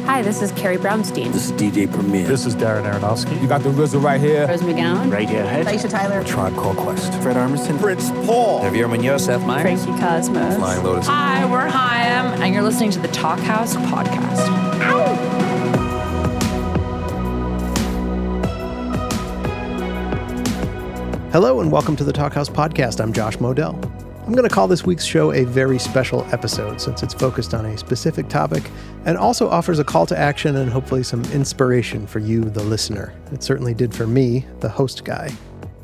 Hi, this is Carrie Brownstein. This is DJ Premier. This is Darren Aronofsky. You got the RZA right here. Rose McGowan. Radiohead. Aisha Tyler. Tribe Called Quest. Fred Armisen. Prince Paul. Javier Munoz. Seth Meyers. Frankie Cosmos. Flying Lotus. Hi, we're Chaim, and you're listening to the Talkhouse Podcast. Hello and welcome to the Talkhouse Podcast. I'm Josh Modell. I'm going to call this week's show a very special episode since it's focused on a specific topic and also offers a call to action and hopefully some inspiration for you, the listener. It certainly did for me, the host guy.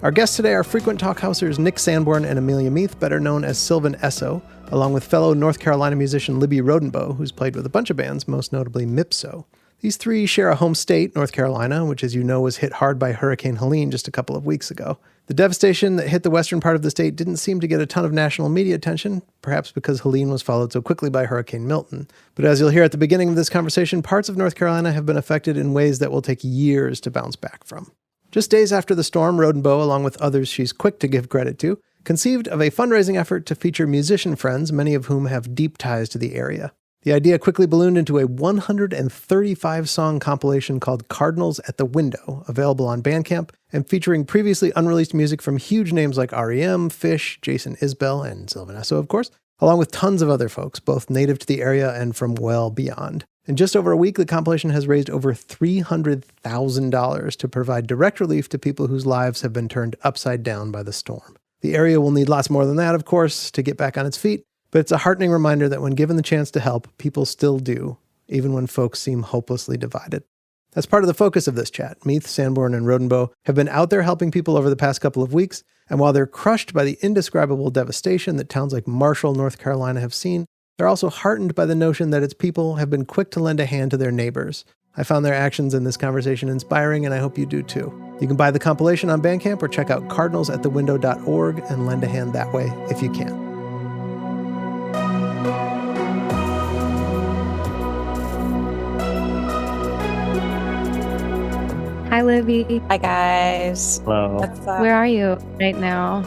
Our guests today are frequent Talkhousers Nick Sanborn and Amelia Meath, better known as Sylvan Esso, along with fellow North Carolina musician Libby Rodenbough, who's played with a bunch of bands, most notably Mipso. These three share a home state, North Carolina, which, as you know, was hit hard by Hurricane Helene just a couple of weeks ago. The devastation that hit the western part of the state didn't seem to get a ton of national media attention, perhaps because Helene was followed so quickly by Hurricane Milton. But as you'll hear at the beginning of this conversation, parts of North Carolina have been affected in ways that will take years to bounce back from. Just days after the storm, Rodenbough, along with others she's quick to give credit to, conceived of a fundraising effort to feature musician friends, many of whom have deep ties to the area. The idea quickly ballooned into a 135-song compilation called Cardinals at the Window, available on Bandcamp, and featuring previously unreleased music from huge names like R.E.M., Fish, Jason Isbell, and Sylvan Esso, of course, along with tons of other folks, both native to the area and from well beyond. In just over a week, the compilation has raised over $300,000 to provide direct relief to people whose lives have been turned upside down by the storm. The area will need lots more than that, of course, to get back on its feet, but it's a heartening reminder that when given the chance to help, people still do, even when folks seem hopelessly divided. That's part of the focus of this chat. Meath, Sanborn, and Rodenbough have been out there helping people over the past couple of weeks, and while they're crushed by the indescribable devastation that towns like Marshall, North Carolina have seen, they're also heartened by the notion that its people have been quick to lend a hand to their neighbors. I found their actions in this conversation inspiring, and I hope you do too. You can buy the compilation on Bandcamp or check out cardinalsatthewindow.org and lend a hand that way if you can. Hi, Libby. Hi, guys. Hello. Where are you right now?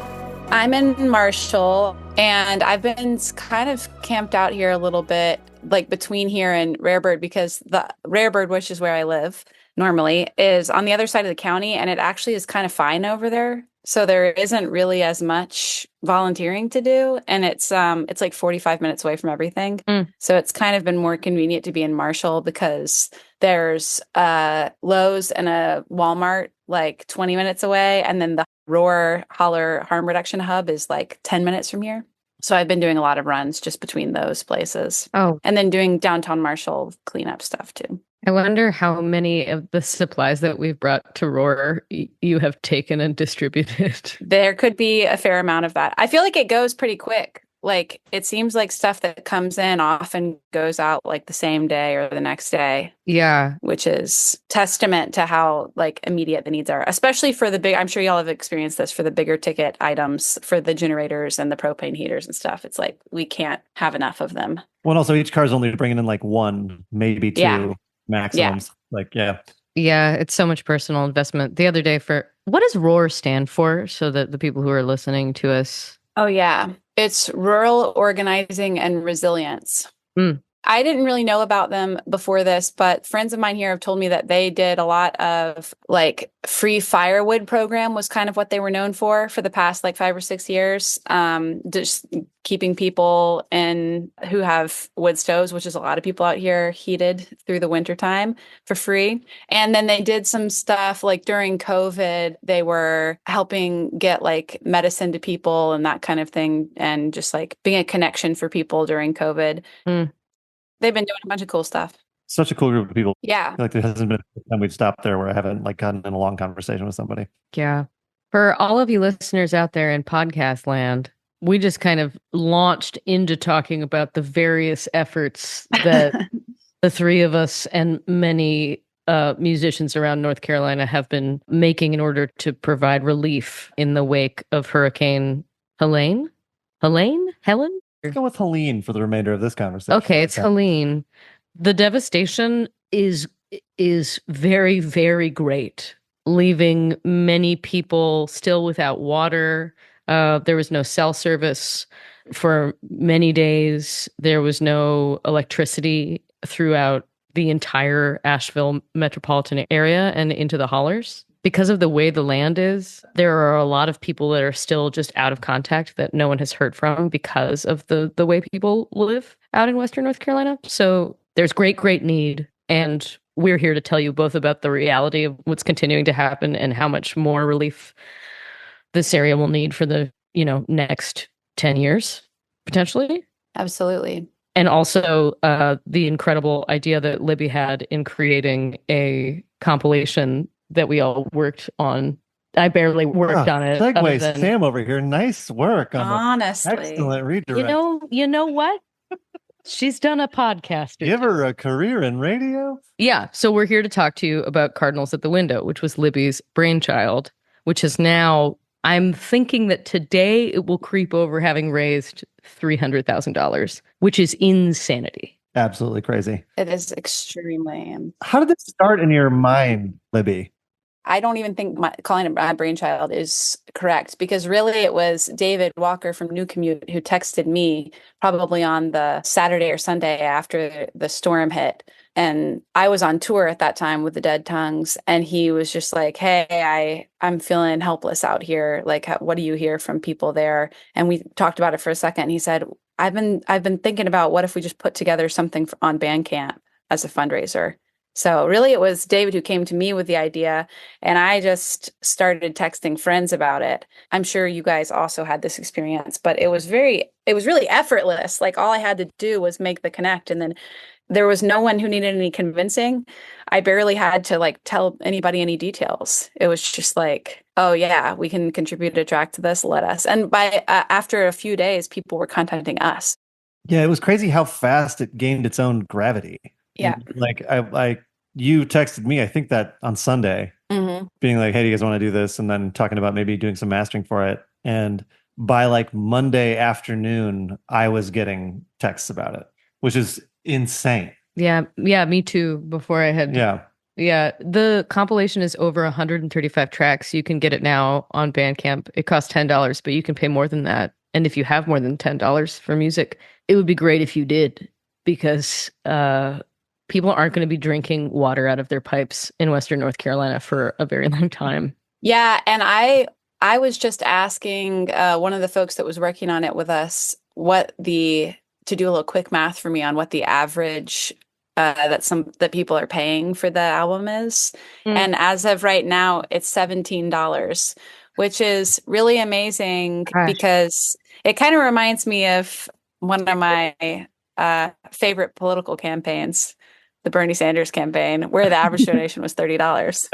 I'm in Marshall, and I've been kind of camped out here a little bit, like between here and Rarebird, because the Rarebird, which is where I live normally, is on the other side of the county, and it actually is kind of fine over there. So there isn't really as much volunteering to do, and it's like 45 minutes away from everything. So it's kind of been more convenient to be in Marshall because there's a Lowe's and a Walmart like 20 minutes away, and then the Roar Holler Harm Reduction Hub is like 10 minutes from here. So I've been doing a lot of runs just between those places. Oh, And then doing downtown Marshall cleanup stuff too. I wonder how many of the supplies that we've brought to Roar you have taken and distributed. There could be a fair amount of that. I feel like it goes pretty quick. Like, it seems like stuff that comes in often goes out like the same day or the next day. Yeah. Which is testament to how like immediate the needs are, especially for the big, I'm sure y'all have experienced this, for the bigger ticket items, for the generators and the propane heaters and stuff. It's like, we can't have enough of them. Well, and also each car's only bringing in like one, maybe two maximums. Yeah, it's so much personal investment. The other day what does ROAR stand for, so that the people who are listening to us? Oh, yeah. It's Rural Organizing and Resilience. I didn't really know about them before this, but friends of mine here have told me that they did a lot of like free firewood program was kind of what they were known for the past like 5 or 6 years. Just keeping people in who have wood stoves, which is a lot of people out here, heated through the wintertime for free. And then they did some stuff like during COVID, they were helping get like medicine to people and that kind of thing. And just like being a connection for people during COVID. They've been doing a bunch of cool stuff. Such a cool group of people. Yeah. I feel like there hasn't been a time we've stopped there where I haven't like gotten in a long conversation with somebody. Yeah. For all of you listeners out there in podcast land, we just kind of launched into talking about the various efforts that the three of us and many musicians around North Carolina have been making in order to provide relief in the wake of Hurricane Helene? Helen? Let's go with Helene for the remainder of this conversation. Okay, it's Helene. The devastation is very, very great, leaving many people still without water. There was no cell service for many days. There was no electricity throughout the entire Asheville metropolitan area and into the hollers. Because of the way the land is, there are a lot of people that are still just out of contact that no one has heard from because of the way people live out in Western North Carolina. So there's great need. And we're here to tell you both about the reality of what's continuing to happen and how much more relief this area will need for the, next 10 years, potentially. Absolutely. And also the incredible idea that Libby had in creating a compilation that we all worked on. I barely worked on it. Segways, Sam over here. Nice work. Honestly. Excellent redirect. You know what? She's done a podcast. Give her a career in radio? Yeah. So we're here to talk to you about Cardinals at the Window, which was Libby's brainchild, which is now, I'm thinking that today it will creep over having raised $300,000, which is insanity. Absolutely crazy. It is extremely. How did this start in your mind, Libby? I don't even think calling it my brainchild is correct, because really it was David Walker from New Commute who texted me probably on the Saturday or Sunday after the storm hit. And I was on tour at that time with the Dead Tongues. And he was just like, hey, I'm feeling helpless out here. Like, what do you hear from people there? And we talked about it for a second. And he said, I've been thinking about what if we just put together something on Bandcamp as a fundraiser. So really it was David who came to me with the idea, and I just started texting friends about it. I'm sure you guys also had this experience, but it was really effortless. Like all I had to do was make the connect, and then there was no one who needed any convincing. I barely had to tell anybody any details. It was just like, oh yeah, we can contribute a track to this. Let us. And by after a few days, people were contacting us. Yeah, it was crazy how fast it gained its own gravity. Yeah. You texted me, I think that on Sunday, Mm-hmm. being like, hey, do you guys want to do this? And then talking about maybe doing some mastering for it. And by Monday afternoon, I was getting texts about it, which is insane. Yeah, me too. Before I had... Yeah, the compilation is over 135 tracks. You can get it now on Bandcamp. It costs $10, but you can pay more than that. And if you have more than $10 for music, it would be great if you did, because people aren't going to be drinking water out of their pipes in Western North Carolina for a very long time. Yeah, and I was just asking one of the folks that was working on it with us to do a little quick math for me on what the average that people are paying for the album is. And as of right now, it's $17, which is really amazing. Gosh. Because it kind of reminds me of one of my favorite political campaigns, the Bernie Sanders campaign, where the average donation was $30.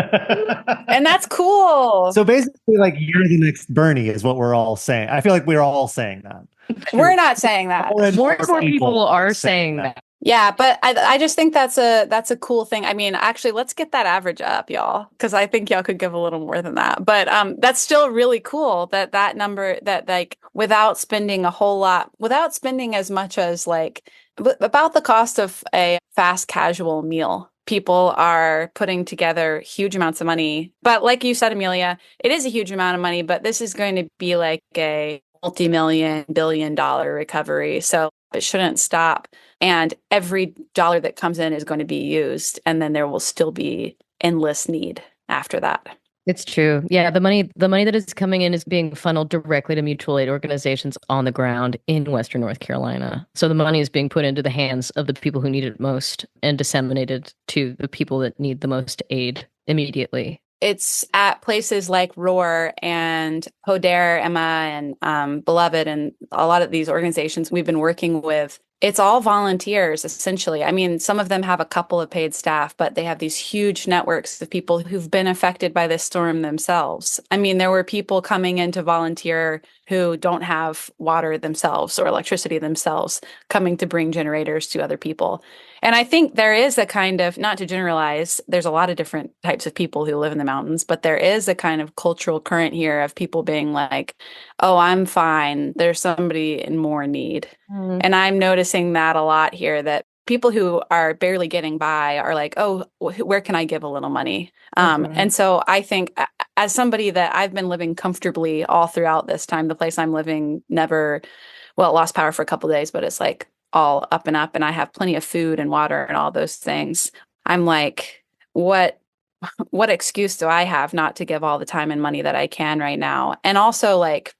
And that's cool. So basically, you're the next Bernie is what we're all saying. I feel like we're all saying that. We're not saying that. More people are saying that. Yeah, but I just think that's a cool thing. I mean, actually, let's get that average up, y'all, because I think y'all could give a little more than that. But that's still really cool that number, that without spending a whole lot, without spending as much as about the cost of a fast casual meal. People are putting together huge amounts of money. But like you said, Amelia, it is a huge amount of money, but this is going to be like a multi-million, billion-dollar recovery. So it shouldn't stop. And every dollar that comes in is going to be used. And then there will still be endless need after that. It's true. Yeah, the money that is coming in is being funneled directly to mutual aid organizations on the ground in Western North Carolina. So the money is being put into the hands of the people who need it most and disseminated to the people that need the most aid immediately. It's at places like Roar and Poder, Emma, and Beloved, and a lot of these organizations we've been working with. It's all volunteers, essentially. I mean, some of them have a couple of paid staff, but they have these huge networks of people who've been affected by this storm themselves. I mean, there were people coming in to volunteer who don't have water themselves or electricity themselves, coming to bring generators to other people. And I think there is a kind of, not to generalize, there's a lot of different types of people who live in the mountains, but there is a kind of cultural current here of people being like, oh, I'm fine. There's somebody in more need. Mm-hmm. And I'm noticing that a lot here, that people who are barely getting by are like, oh, where can I give a little money? And so I think as somebody that I've been living comfortably all throughout this time, the place I'm living it lost power for a couple of days, but it's like all up and up and I have plenty of food and water and all those things, I'm like, what excuse do I have not to give all the time and money that I can right now? And also, like,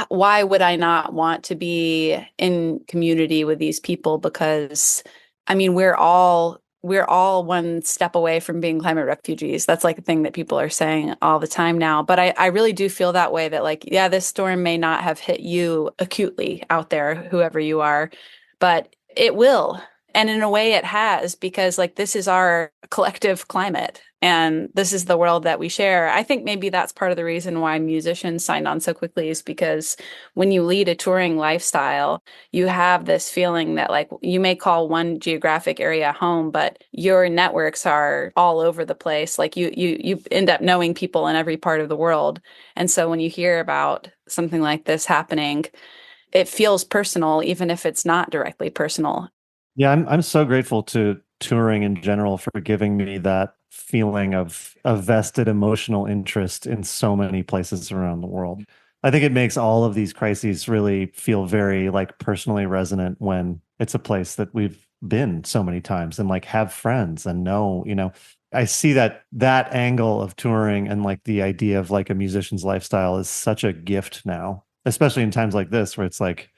why would I not want to be in community with these people? Because I mean, we're all one step away from being climate refugees. That's like a thing that people are saying all the time now. But I really do feel that way, that like, yeah, this storm may not have hit you acutely out there, whoever you are, but it will. And in a way it has, because like this is our collective climate and this is the world that we share. I think maybe that's part of the reason why musicians signed on so quickly, is because when you lead a touring lifestyle, you have this feeling that like you may call one geographic area home, but your networks are all over the place. Like you end up knowing people in every part of the world. And so when you hear about something like this happening, it feels personal, even if it's not directly personal. Yeah, I'm so grateful to touring in general for giving me that feeling of a vested emotional interest in so many places around the world. I think it makes all of these crises really feel very like personally resonant when it's a place that we've been so many times and like have friends and know, I see that angle of touring and like the idea of like a musician's lifestyle is such a gift now, especially in times like this where it's like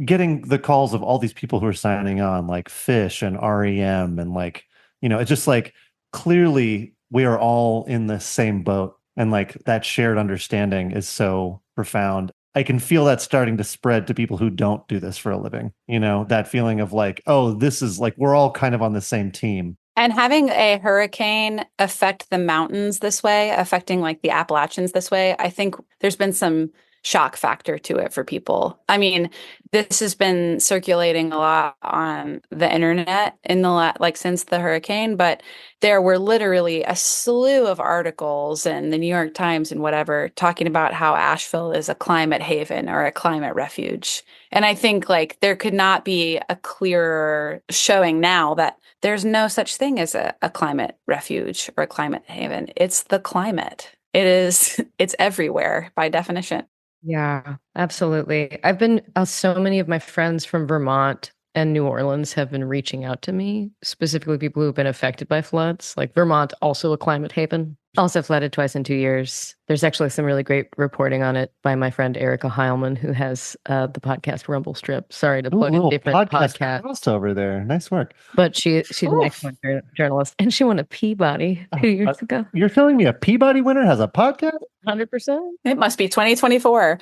getting the calls of all these people who are signing on, like Fish and REM, and like, it's just like clearly we are all in the same boat, and like that shared understanding is so profound. I can feel that starting to spread to people who don't do this for a living, that feeling of like, oh, this is like we're all kind of on the same team. And having a hurricane affect the mountains this way, affecting like the Appalachians this way, I think there's been some shock factor to it for people. I mean, this has been circulating a lot on the internet in the since the hurricane, but there were literally a slew of articles in the New York Times and whatever talking about how Asheville is a climate haven or a climate refuge. And I think like there could not be a clearer showing now that there's no such thing as a climate refuge or a climate haven. It's the climate. It's everywhere by definition. Yeah, absolutely. I've been, so many of my friends from Vermont and New Orleans have been reaching out to me, specifically people who've been affected by floods. Like Vermont, also a climate haven, also flooded twice in 2 years. There's actually some really great reporting on it by my friend Erica Heilman, who has the podcast Rumble Strip. Sorry to plug a different podcast over there. Nice work. But she's an excellent journalist, and she won a Peabody 2 years ago. You're telling me a Peabody winner has a podcast? 100%. It must be 2024.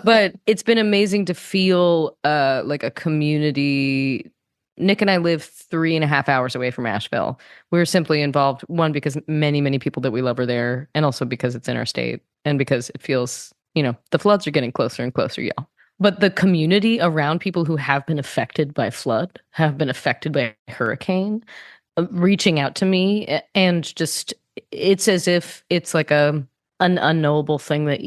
But it's been amazing to feel like a community. Nick and I live 3.5 hours away from Asheville. We were simply involved, one, because many, many people that we love are there, and also because it's in our state, and because it feels, the floods are getting closer and closer, y'all. But the community around people who have been affected by flood, have been affected by hurricane, reaching out to me, and just, it's as if it's like an unknowable thing that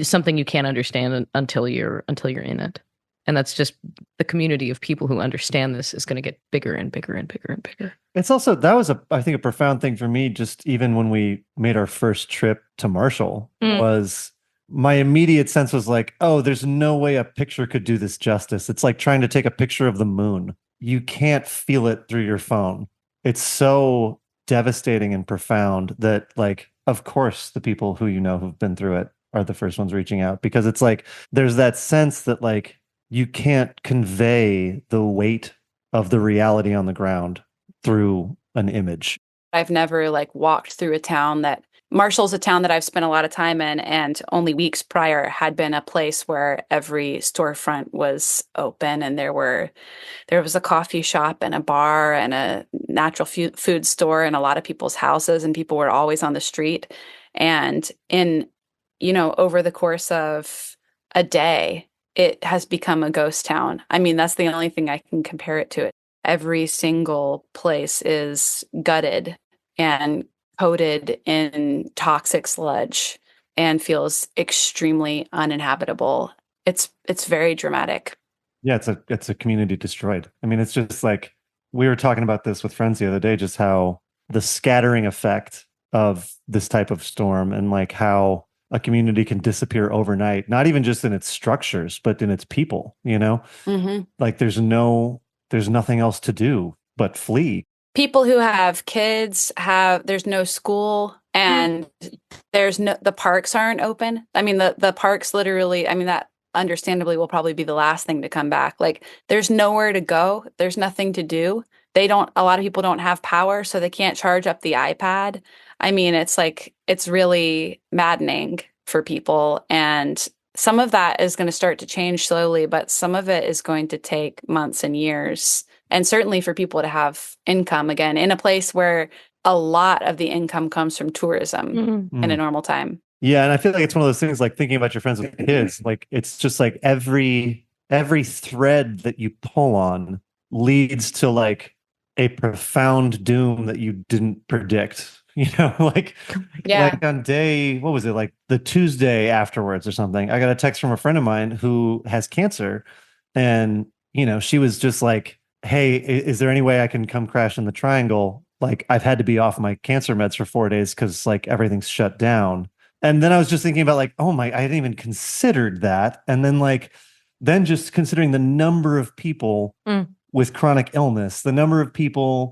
something you can't understand until you're in it. And that's just the community of people who understand this is going to get bigger and bigger and bigger and bigger. It's also, that was I think a profound thing for me, just even when we made our first trip to Marshall, was my immediate sense was like, oh, there's no way a picture could do this justice. It's like trying to take a picture of the moon. You can't feel it through your phone. It's so devastating and profound that, like, of course, the people who who've been through it are the first ones reaching out, because it's like, there's that sense that like, you can't convey the weight of the reality on the ground through an image. I've never like walked through a town Marshall's a town that I've spent a lot of time in, and only weeks prior had been a place where every storefront was open, and there was a coffee shop and a bar and a natural food store and a lot of people's houses, and people were always on the street. And over the course of a day, it has become a ghost town. I mean, that's the only thing I can compare it to. Every single place is gutted and coated in toxic sludge and feels extremely uninhabitable. It's very dramatic. Yeah, it's a community destroyed. I mean, it's just like, we were talking about this with friends the other day, just how the scattering effect of this type of storm, and like how a community can disappear overnight, not even just in its structures, but in its people, Like there's nothing else to do but flee. People who have kids there's no school, and the parks aren't open. I mean, the parks literally, I mean, that understandably will probably be the last thing to come back. Like there's nowhere to go. There's nothing to do. A lot of people don't have power, so they can't charge up the iPad. I mean, it's really maddening for people. And some of that is going to start to change slowly, but some of it is going to take months and years. And certainly for people to have income again in a place where a lot of the income comes from tourism in a normal time. Yeah. And I feel like it's one of those things, like thinking about your friends with kids, like it's just like every thread that you pull on leads to like a profound doom that you didn't predict. Like on day, what was it, like the Tuesday afterwards or something, I got a text from a friend of mine who has cancer, and she was just like, hey, is there any way I can come crash in the Triangle? Like I've had to be off my cancer meds for 4 days because like everything's shut down. And then I was just thinking about like, oh my, I hadn't even considered that. And then just considering the number of people with chronic illness, the number of people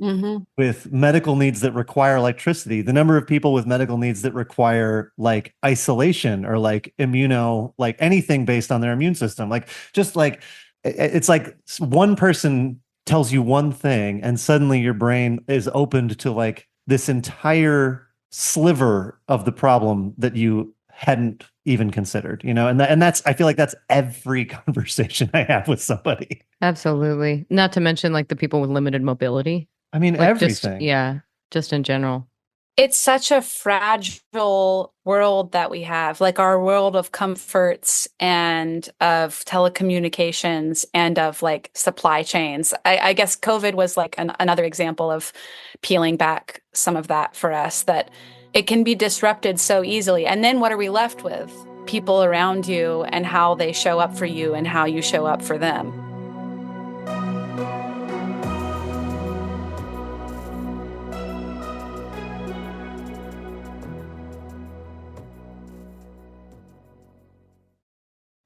with medical needs that require electricity, the number of people with medical needs that require like isolation or like like anything based on their immune system. Like just like, it's like one person tells you one thing and suddenly your brain is opened to like this entire sliver of the problem that you hadn't even considered, and that's, I feel like that's every conversation I have with somebody. Absolutely. Not to mention like the people with limited mobility. I mean, like everything. Just in general. It's such a fragile world that we have, like our world of comforts and of telecommunications and of like supply chains. I guess COVID was like another example of peeling back some of that for us, that it can be disrupted so easily. And then what are we left with? People around you and how they show up for you and how you show up for them.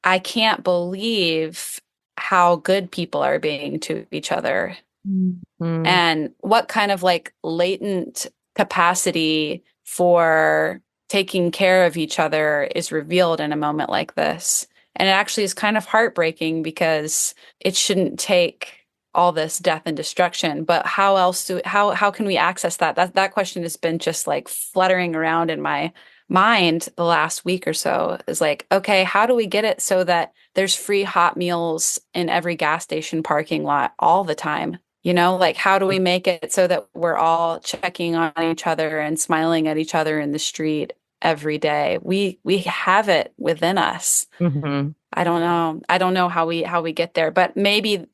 I can't believe how good people are being to each other and what kind of like latent capacity for taking care of each other is revealed in a moment like this. And it actually is kind of heartbreaking because it shouldn't take all this death and destruction, but how can we access that? That question has been just like fluttering around in my mind the last week or so, is like, okay, how do we get it so that there's free hot meals in every gas station parking lot all the time? Like how do we make it so that we're all checking on each other and smiling at each other in the street every day? We have it within us. I don't know how we get there, but maybe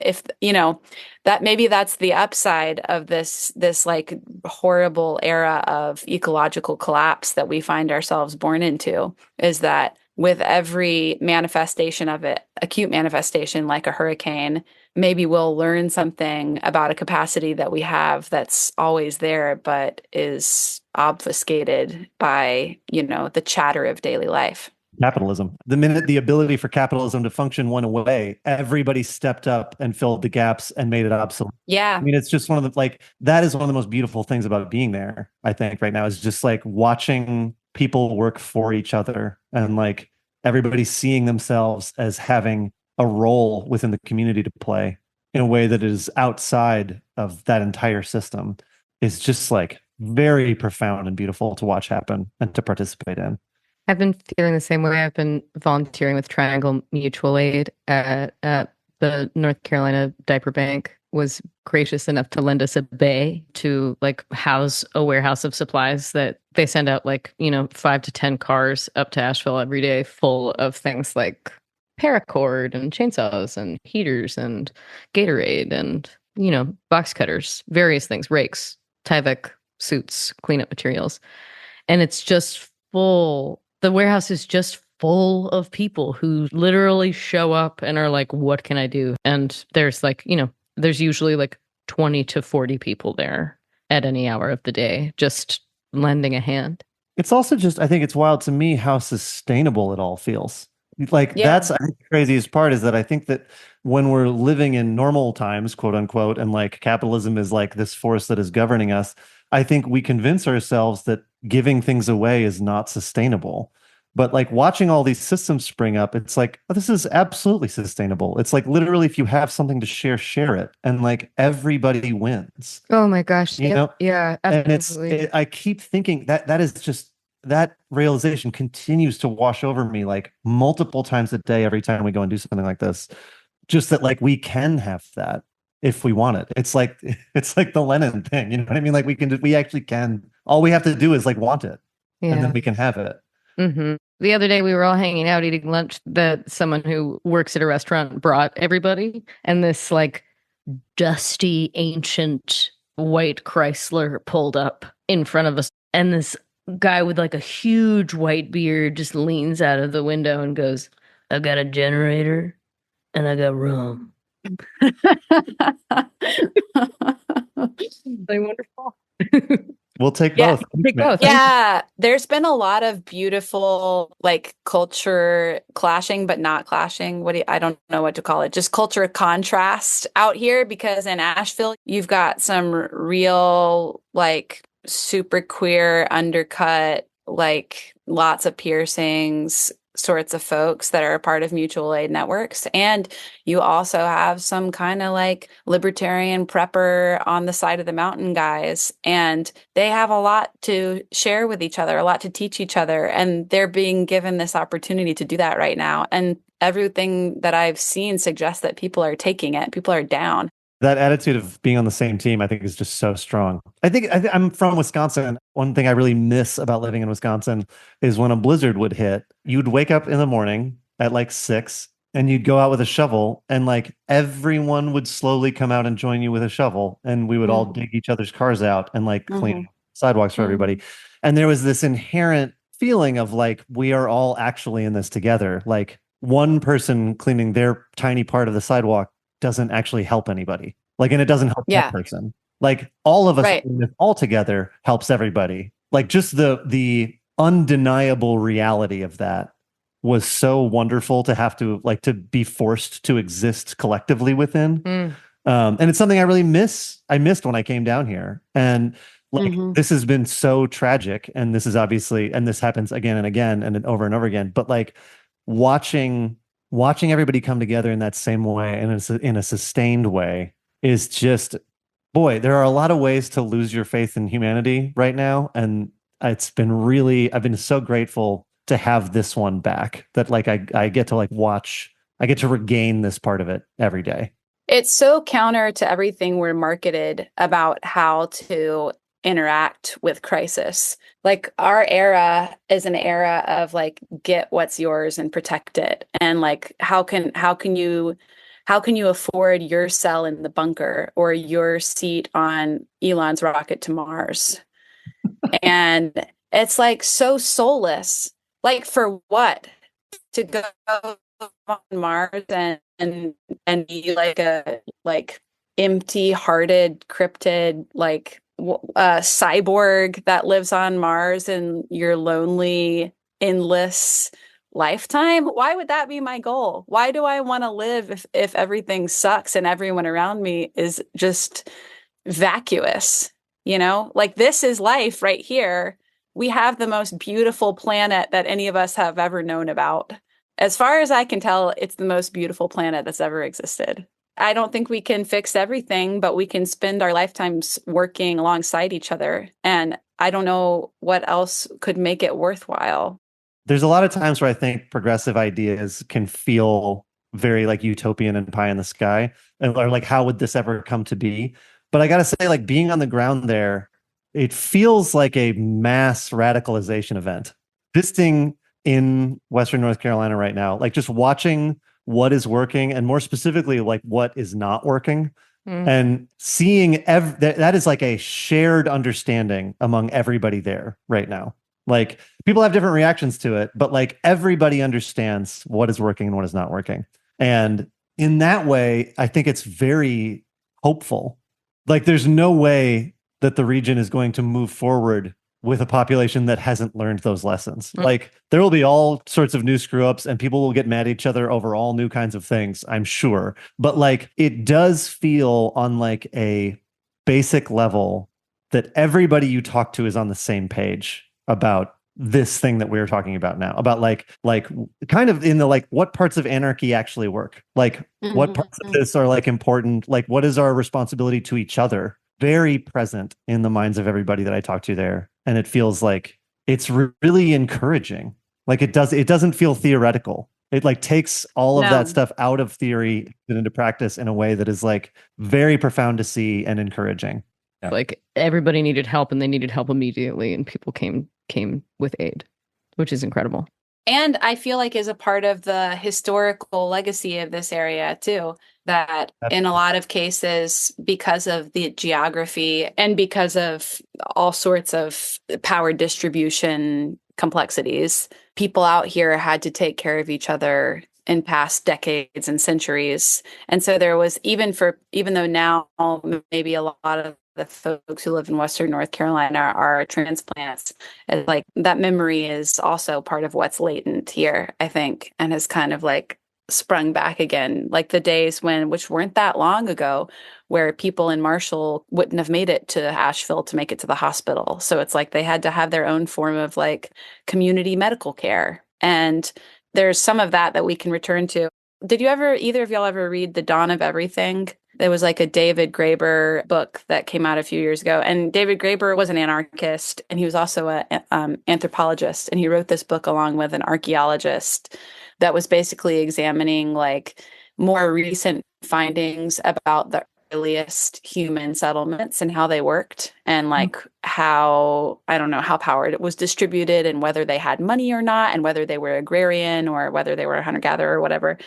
maybe that's the upside of this like horrible era of ecological collapse that we find ourselves born into, is that with every manifestation of it, acute manifestation like a hurricane, maybe we'll learn something about a capacity that we have that's always there, but is obfuscated by, the chatter of daily life. Capitalism. The minute the ability for capitalism to function went away, everybody stepped up and filled the gaps and made it obsolete. Yeah. I mean, it's just that is one of the most beautiful things about being there, I think, right now, is just like watching people work for each other and like everybody seeing themselves as having a role within the community to play in a way that is outside of that entire system is just like very profound and beautiful to watch happen and to participate in. I've been feeling the same way. I've been volunteering with Triangle Mutual Aid at the North Carolina Diaper Bank. Was gracious enough to lend us a bay to like house a warehouse of supplies that they send out 5 to 10 cars up to Asheville every day full of things like paracord and chainsaws and heaters and Gatorade and, box cutters, various things, rakes, Tyvek suits, cleanup materials. And it's just full. The warehouse is just full of people who literally show up and are like, what can I do? And there's there's usually like 20 to 40 people there at any hour of the day, just lending a hand. It's also just, I think it's wild to me how sustainable it all feels. Like that's, I think the craziest part is that I think that when we're living in normal times, quote unquote, and like capitalism is like this force that is governing us, I think we convince ourselves that giving things away is not sustainable. But like watching all these systems spring up, it's like, oh, this is absolutely sustainable. It's like literally if you have something to share, share it. And like everybody wins. Oh my gosh. You know? Yeah, absolutely. And I keep thinking that is just, that realization continues to wash over me like multiple times a day every time we go and do something like this. Just that like we can have that if we want it. It's like the Lenin thing, you know what I mean? Like we actually can. All we have to do is like want it, and then we can have it. Mm-hmm. The other day we were all hanging out eating lunch. That someone who works at a restaurant brought everybody, and this like dusty ancient white Chrysler pulled up in front of us, and this guy with like a huge white beard just leans out of the window and goes, "I got a generator and I got rum." They wonderful. We'll take both. Take both. Yeah, there's been a lot of beautiful like culture clashing, but not clashing. I don't know what to call it. Just culture contrast out here, because in Asheville, you've got some real like super queer undercut, like lots of piercings sorts of folks that are a part of mutual aid networks. And you also have some kind of like libertarian prepper on the side of the mountain guys. And they have a lot to share with each other, a lot to teach each other. And they're being given this opportunity to do that right now. And everything that I've seen suggests that people are taking it. People are down. That attitude of being on the same team, I think, is just so strong. I'm from Wisconsin. One thing I really miss about living in Wisconsin is when a blizzard would hit, you'd wake up in the morning at like 6 and you'd go out with a shovel, and like everyone would slowly come out and join you with a shovel, and we would all dig each other's cars out and like clean sidewalks for everybody. And there was this inherent feeling of like, we are all actually in this together. Like one person cleaning their tiny part of the sidewalk doesn't actually help anybody. Like, and it doesn't help that person. Like all of us all together helps everybody. Like just the undeniable reality of that was so wonderful to have to like to be forced to exist collectively within. And it's something I really miss. I missed when I came down here. And like this has been so tragic. And this is obviously, and this happens again and again and then over and over again. But like watching everybody come together in that same way and in a sustained way is just, boy, there are a lot of ways to lose your faith in humanity right now. And it's been really, I've been so grateful to have this one back, that like I get to like watch, I get to regain this part of it every day. It's so counter to everything we're marketed about how to interact with crisis. Like our era is an era of like get what's yours and protect it. And like how can you afford your cell in the bunker or your seat on Elon's rocket to Mars? And it's like so soulless. Like for what? To go on Mars and be like a like empty-hearted, cryptid, like cyborg that lives on Mars in your lonely, endless lifetime? Why would that be my goal? Why do I want to live if everything sucks and everyone around me is just vacuous? You know, like this is life right here. We have the most beautiful planet that any of us have ever known about. As far as I can tell, it's the most beautiful planet that's ever existed. I don't think we can fix everything, but we can spend our lifetimes working alongside each other. And I don't know what else could make it worthwhile. There's a lot of times where I think progressive ideas can feel very like utopian and pie in the sky, or like, how would this ever come to be? But I got to say, like being on the ground there, it feels like a mass radicalization event. Visiting in Western North Carolina right now, like just watching what is working and more specifically like what is not working, and seeing that is like a shared understanding among everybody there right now. Like people have different reactions to it, but like everybody understands what is working and what is not working. And in that way, I think it's very hopeful. Like there's no way that the region is going to move forward with a population that hasn't learned those lessons. Like there will be all sorts of new screw ups and people will get mad at each other over all new kinds of things, I'm sure. But like it does feel on like a basic level that everybody you talk to is on the same page about this thing that we're talking about now, about like kind of in the like what parts of anarchy actually work, like what parts of this are like important, like what is our responsibility to each other, very present in the minds of everybody that I talk to there. And it feels like it's really encouraging. Like it doesn't feel theoretical. It like takes all of that stuff out of theory and into practice in a way that is like very profound to see and encouraging. Yeah. Like everybody needed help and they needed help immediately, and people came with aid, which is incredible. And I feel like is a part of the historical legacy of this area too, that in a lot of cases, because of the geography and because of all sorts of power distribution complexities, people out here had to take care of each other in past decades and centuries. And so there was, even though now maybe a lot of the folks who live in Western North Carolina are transplants, and like that memory is also part of what's latent here, I think, and has kind of like sprung back again, like the days which weren't that long ago, where people in Marshall wouldn't have made it to Asheville to make it to the hospital. So it's like they had to have their own form of like community medical care. And there's some of that we can return to. Did either of y'all ever read The Dawn of Everything? There was like a David Graeber book that came out a few years ago. And David Graeber was an anarchist, and he was also an anthropologist. And he wrote this book along with an archaeologist that was basically examining like more recent findings about the earliest human settlements and how they worked, and like how power was distributed, and whether they had money or not, and whether they were agrarian or whether they were a hunter-gatherer or whatever.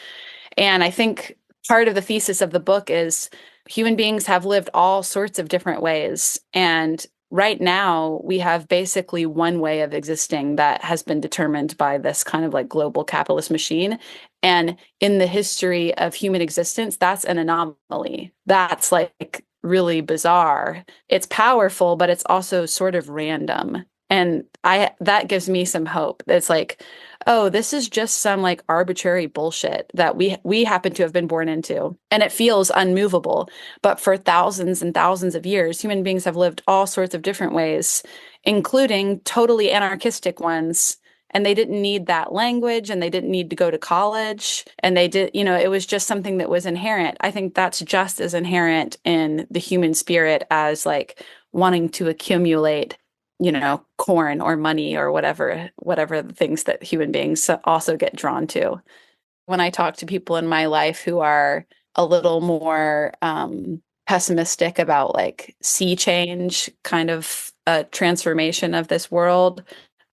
And I think part of the thesis of the book is human beings have lived all sorts of different ways. And right now we have basically one way of existing that has been determined by this kind of like global capitalist machine. And in the history of human existence, that's an anomaly. That's like really bizarre. It's powerful, but it's also sort of random. And that gives me some hope. It's like, oh, this is just some like arbitrary bullshit that we happen to have been born into. And it feels unmovable. But for thousands and thousands of years, human beings have lived all sorts of different ways, including totally anarchistic ones. And they didn't need that language, and they didn't need to go to college. And they did, it was just something that was inherent. I think that's just as inherent in the human spirit as like wanting to accumulate corn or money or whatever the things that human beings also get drawn to. When I talk to people in my life who are a little more pessimistic about like sea change, kind of a transformation of this world,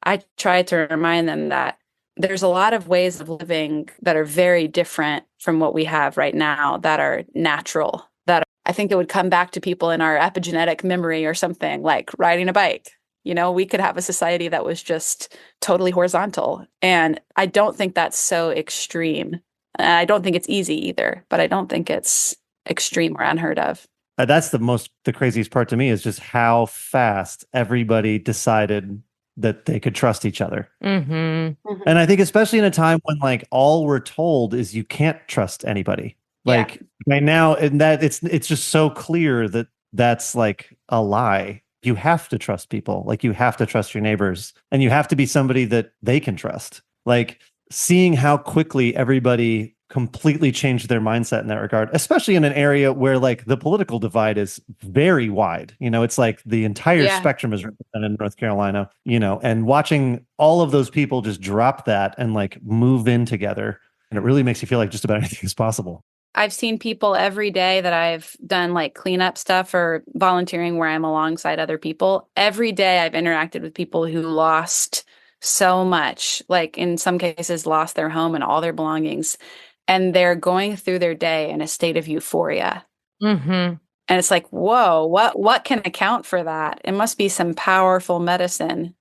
I try to remind them that there's a lot of ways of living that are very different from what we have right now, that are natural, I think it would come back to people in our epigenetic memory or something, like riding a bike. We could have a society that was just totally horizontal. And I don't think that's so extreme. And I don't think it's easy either, but I don't think it's extreme or unheard of. That's the craziest part to me, is just how fast everybody decided that they could trust each other. Mm-hmm. Mm-hmm. And I think especially in a time when like all we're told is you can't trust anybody. Like right now, and that it's just so clear that that's like a lie. You have to trust people. Like you have to trust your neighbors, and you have to be somebody that they can trust. Like seeing how quickly everybody completely changed their mindset in that regard, especially in an area where like the political divide is very wide. It's like the entire spectrum is represented in North Carolina, and watching all of those people just drop that and like move in together. And it really makes you feel like just about anything is possible. I've seen people every day that I've done like cleanup stuff or volunteering where I'm alongside other people. Every day I've interacted with people who lost so much, like in some cases lost their home and all their belongings. And they're going through their day in a state of euphoria. Mm-hmm. And it's like, whoa, what can account for that? It must be some powerful medicine.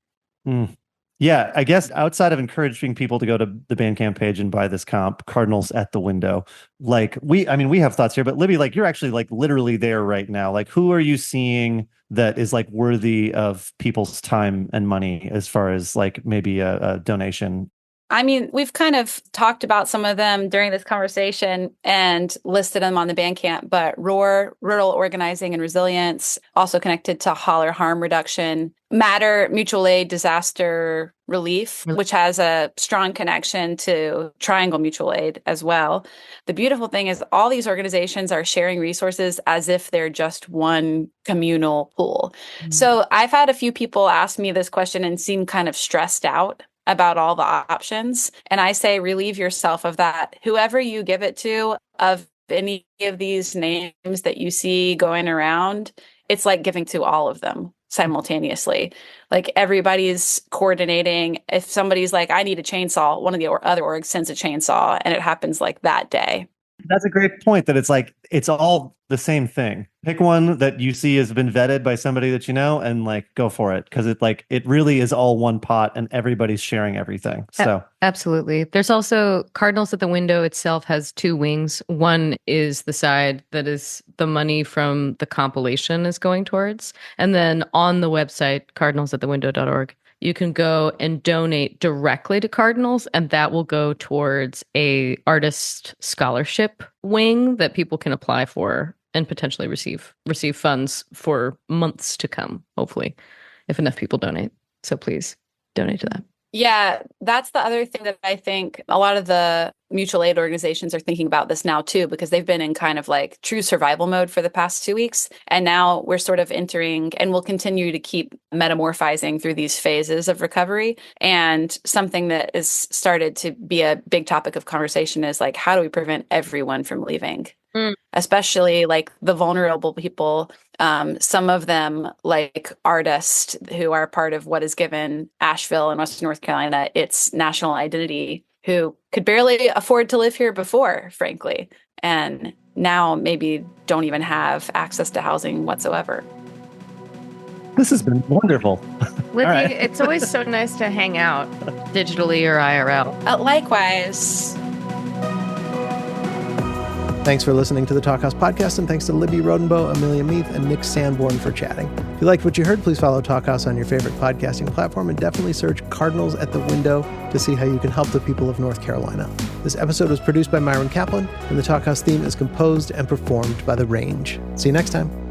Mm. Yeah, I guess outside of encouraging people to go to the Bandcamp page and buy this comp, Cardinals at the Window, like we have thoughts here, but Libby, like you're actually like literally there right now. Like who are you seeing that is like worthy of people's time and money as far as like maybe a donation? I mean, we've kind of talked about some of them during this conversation and listed them on the Bandcamp, but ROAR, Rural Organizing and Resilience, also connected to Holler Harm Reduction, Matter, Mutual Aid, Disaster Relief, which has a strong connection to Triangle Mutual Aid as well. The beautiful thing is all these organizations are sharing resources as if they're just one communal pool. Mm-hmm. So I've had a few people ask me this question and seem kind of stressed out about all the options. And I say, relieve yourself of that. Whoever you give it to, of any of these names that you see going around, it's like giving to all of them simultaneously. Like everybody's coordinating. If somebody's like, I need a chainsaw, one of the other orgs sends a chainsaw, and it happens like that day. That's a great point, that it's like, it's all the same thing. Pick one that you see has been vetted by somebody that you know and like go for it. Cause it really is all one pot and everybody's sharing everything. So absolutely. There's also Cardinals at the Window itself has two wings. One is the side that is the money from the compilation is going towards. And then on the website, cardinalsatthewindow.org, you can go and donate directly to Cardinals, and that will go towards a artist scholarship wing that people can apply for and potentially receive funds for months to come, hopefully, if enough people donate. So please donate to that. Yeah, that's the other thing that I think a lot of the mutual aid organizations are thinking about this now too, because they've been in kind of like true survival mode for the past 2 weeks. And now we're sort of entering, and we'll continue to keep metamorphizing through these phases of recovery. And something that is started to be a big topic of conversation is like, how do we prevent everyone from leaving? Especially like the vulnerable people, some of them like artists who are part of what is given Asheville and Western North Carolina its national identity, who could barely afford to live here before, frankly, and now maybe don't even have access to housing whatsoever. This has been wonderful. Libby, right. It's always so nice to hang out digitally or IRL. Likewise. Thanks for listening to the Talkhouse Podcast, and thanks to Libby Rodenbough, Amelia Meath, and Nick Sanborn for chatting. If you liked what you heard, please follow Talkhouse on your favorite podcasting platform and definitely search Cardinals at the Window to see how you can help the people of North Carolina. This episode was produced by Myron Kaplan, and the Talkhouse theme is composed and performed by The Range. See you next time.